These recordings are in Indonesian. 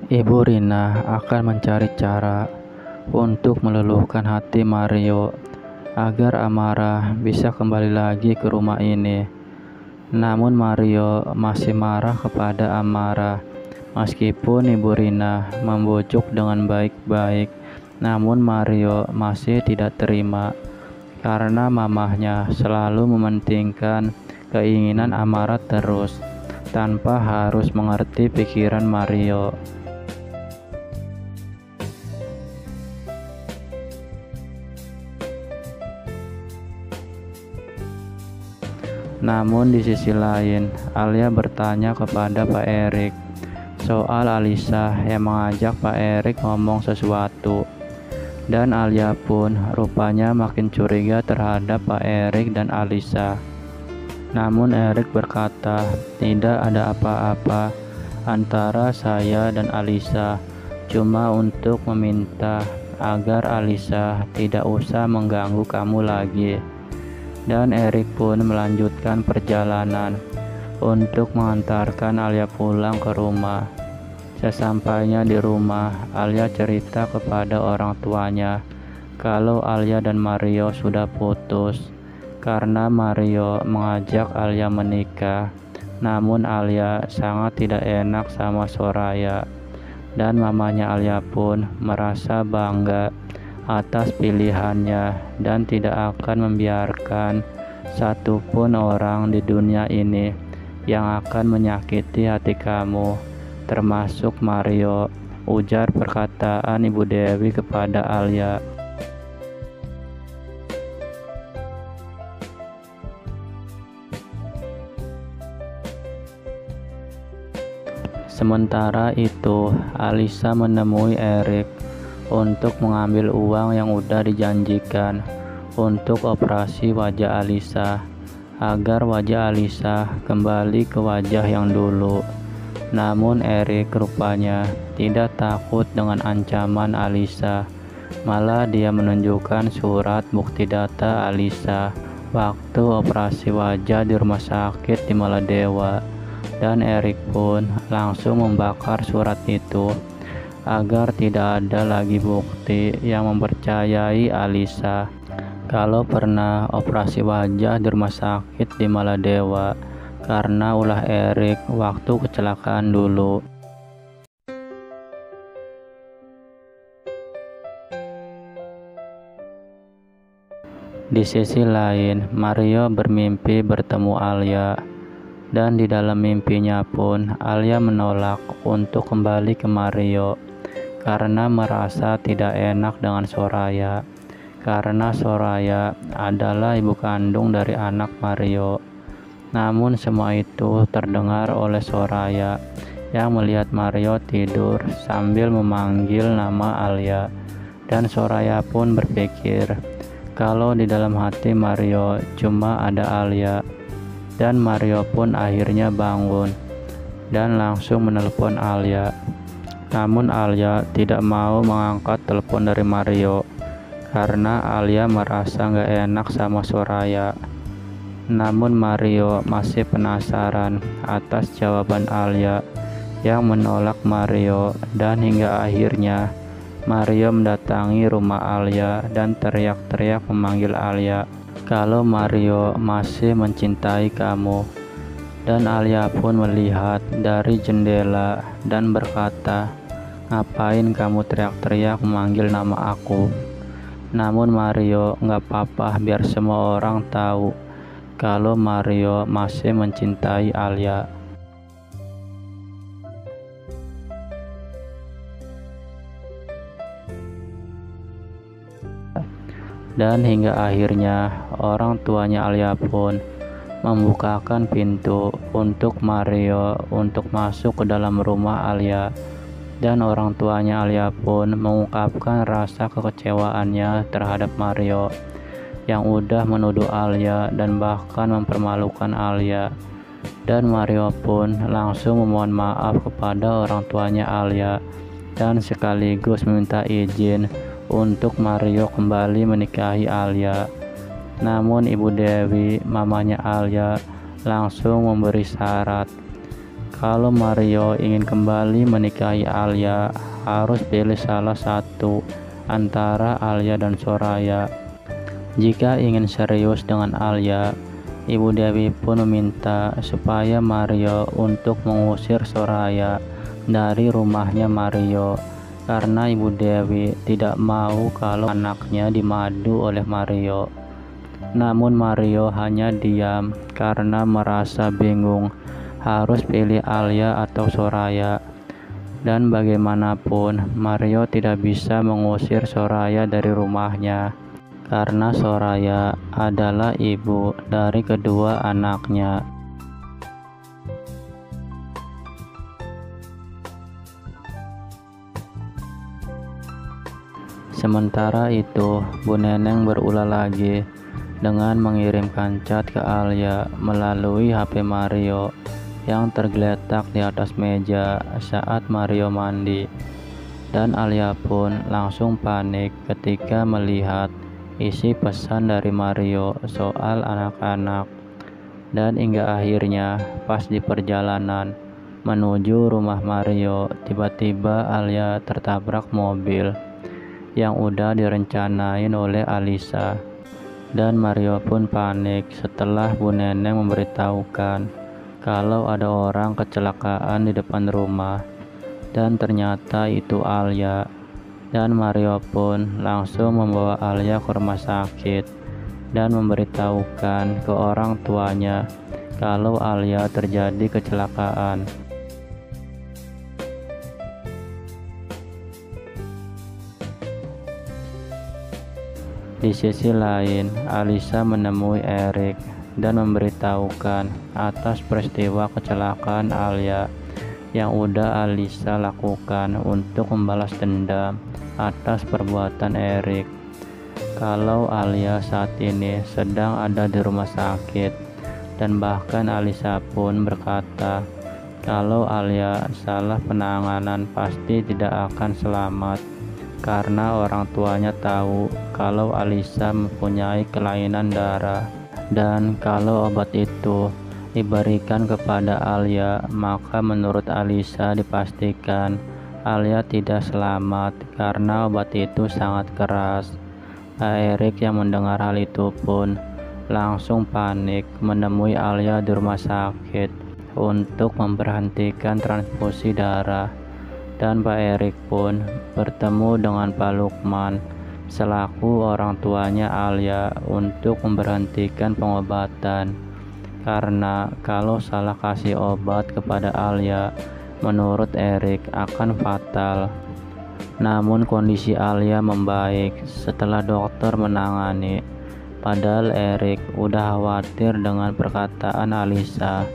Ibu Rina akan mencari cara untuk meluluhkan hati Mario agar amarah bisa kembali lagi ke rumah ini. Namun Mario masih marah kepada Amara. Meskipun Ibu Rina membujuk dengan baik-baik, namun Mario masih tidak terima karena mamahnya selalu mementingkan keinginan Amara terus, tanpa harus mengerti pikiran Mario. Namun di sisi lain, Alia bertanya kepada Pak Erik soal Alisa yang mengajak Pak Erik ngomong sesuatu. Dan Alia pun rupanya makin curiga terhadap Pak Erik dan Alisa. Namun Erik berkata, tidak ada apa-apa antara saya dan Alisa, cuma untuk meminta agar Alisa tidak usah mengganggu kamu lagi. Dan Erik pun melanjutkan perjalanan untuk mengantarkan Alia pulang ke rumah. Sesampainya di rumah, Alia cerita kepada orang tuanya kalau Alia dan Mario sudah putus karena Mario mengajak Alia menikah. Namun Alia sangat tidak enak sama Soraya, dan mamanya Alia pun merasa bangga atas pilihannya dan tidak akan membiarkan satupun orang di dunia ini yang akan menyakiti hati kamu, termasuk Mario, ujar perkataan Ibu Dewi kepada Alia. Sementara itu, Alisa menemui Erik untuk mengambil uang yang udah dijanjikan untuk operasi wajah Alisa, agar wajah Alisa kembali ke wajah yang dulu. Namun Erik rupanya tidak takut dengan ancaman Alisa, malah dia menunjukkan surat bukti data Alisa waktu operasi wajah di rumah sakit di Maladewa. Dan Erik pun langsung membakar surat itu agar tidak ada lagi bukti yang mempercayai Alisa kalau pernah operasi wajah di rumah sakit di Maladewa karena ulah Erik waktu kecelakaan dulu. Di sisi lain, Mario bermimpi bertemu Alia, dan di dalam mimpinya pun Alia menolak untuk kembali ke Mario karena merasa tidak enak dengan Soraya, karena Soraya adalah ibu kandung dari anak Mario. Namun semua itu terdengar oleh Soraya yang melihat Mario tidur sambil memanggil nama Alia, dan Soraya pun berpikir kalau di dalam hati Mario cuma ada Alia. Dan Mario pun akhirnya bangun dan langsung menelepon Alia. Namun Alia tidak mau mengangkat telepon dari Mario karena Alia merasa gak enak sama Soraya. Namun Mario masih penasaran atas jawaban Alia yang menolak Mario, dan hingga akhirnya Mario mendatangi rumah Alia dan teriak-teriak memanggil Alia kalau Mario masih mencintai kamu. Dan Alia pun melihat dari jendela dan berkata, ngapain kamu teriak-teriak memanggil nama aku? Namun Mario gak apa-apa biar semua orang tahu kalau Mario masih mencintai Alia. Dan hingga akhirnya orang tuanya Alia pun membukakan pintu untuk Mario untuk masuk ke dalam rumah Alia. Dan orang tuanya Alia pun mengungkapkan rasa kekecewaannya terhadap Mario yang udah menuduh Alia dan bahkan mempermalukan Alia. Dan Mario pun langsung memohon maaf kepada orang tuanya Alia dan sekaligus meminta izin untuk Mario kembali menikahi Alia. Namun Ibu Dewi, mamanya Alia, langsung memberi syarat Kalau Mario ingin kembali menikahi Alia, harus pilih salah satu antara Alia dan Soraya. Jika ingin serius dengan Alia, Ibu Dewi pun meminta supaya Mario untuk mengusir Soraya dari rumahnya Mario, karena Ibu Dewi tidak mau kalau anaknya dimadu oleh Mario. Namun Mario hanya diam karena merasa bingung harus pilih Alia atau Soraya. Dan bagaimanapun Mario tidak bisa mengusir Soraya dari rumahnya, karena Soraya adalah ibu dari kedua anaknya. Sementara itu, Bu Neneng berulah lagi dengan mengirimkan chat ke Alia melalui HP Mario yang tergeletak di atas meja saat Mario mandi. Dan Alia pun langsung panik ketika melihat isi pesan dari Mario soal anak-anak. Dan hingga akhirnya pas di perjalanan menuju rumah Mario, tiba-tiba Alia tertabrak mobil yang udah direncanain oleh Alisa. Dan Mario pun panik setelah Bu Neneng memberitahukan kalau ada orang kecelakaan di depan rumah, dan ternyata itu Alia. Dan Mario pun langsung membawa Alia ke rumah sakit dan memberitahukan ke orang tuanya kalau Alia terjadi kecelakaan. Di sisi lain, Alisa menemui Erik dan memberitahukan atas peristiwa kecelakaan Alia yang udah Alisa lakukan untuk membalas dendam atas perbuatan Erik. Kalau Alia saat ini sedang ada di rumah sakit, dan bahkan Alisa pun berkata kalau Alia salah penanganan pasti tidak akan selamat, karena orang tuanya tahu kalau Alisa mempunyai kelainan darah. Dan kalau obat itu diberikan kepada Alia, maka menurut Alisa dipastikan Alia tidak selamat karena obat itu sangat keras. Erik yang mendengar hal itu pun langsung panik menemui Alia di rumah sakit untuk memberhentikan transfusi darah. Dan Pak Erik pun bertemu dengan Pak Lukman selaku orang tuanya Alia untuk memberhentikan pengobatan, karena kalau salah kasih obat kepada Alia menurut Erik akan fatal. Namun kondisi Alia membaik setelah dokter menangani, padahal Erik udah khawatir dengan perkataan Alisa.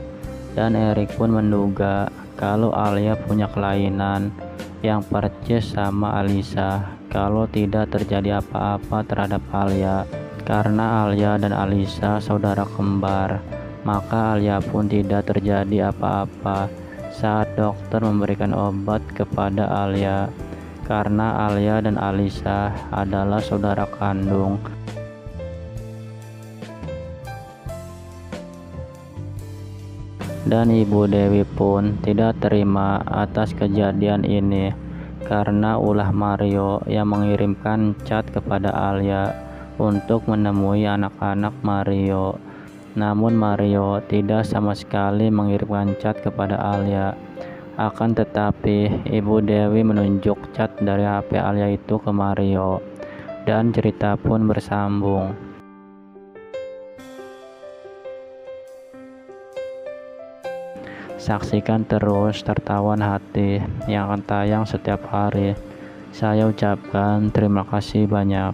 Dan Erik pun menduga kalau Alia punya kelainan yang percis sama Alisa kalau tidak terjadi apa-apa terhadap Alia. Karena Alia dan Alisa saudara kembar, maka Alia pun tidak terjadi apa-apa saat dokter memberikan obat kepada Alia, karena Alia dan Alisa adalah saudara kandung. Dan Ibu Dewi pun tidak terima atas kejadian ini, karena ulah Mario yang mengirimkan chat kepada Alia untuk menemui anak-anak Mario. Namun Mario tidak sama sekali mengirimkan chat kepada Alia. Akan tetapi Ibu Dewi menunjuk chat dari HP Alia itu ke Mario, dan cerita pun bersambung. Saksikan terus Tertawan Hati yang akan tayang setiap hari. Saya ucapkan terima kasih banyak.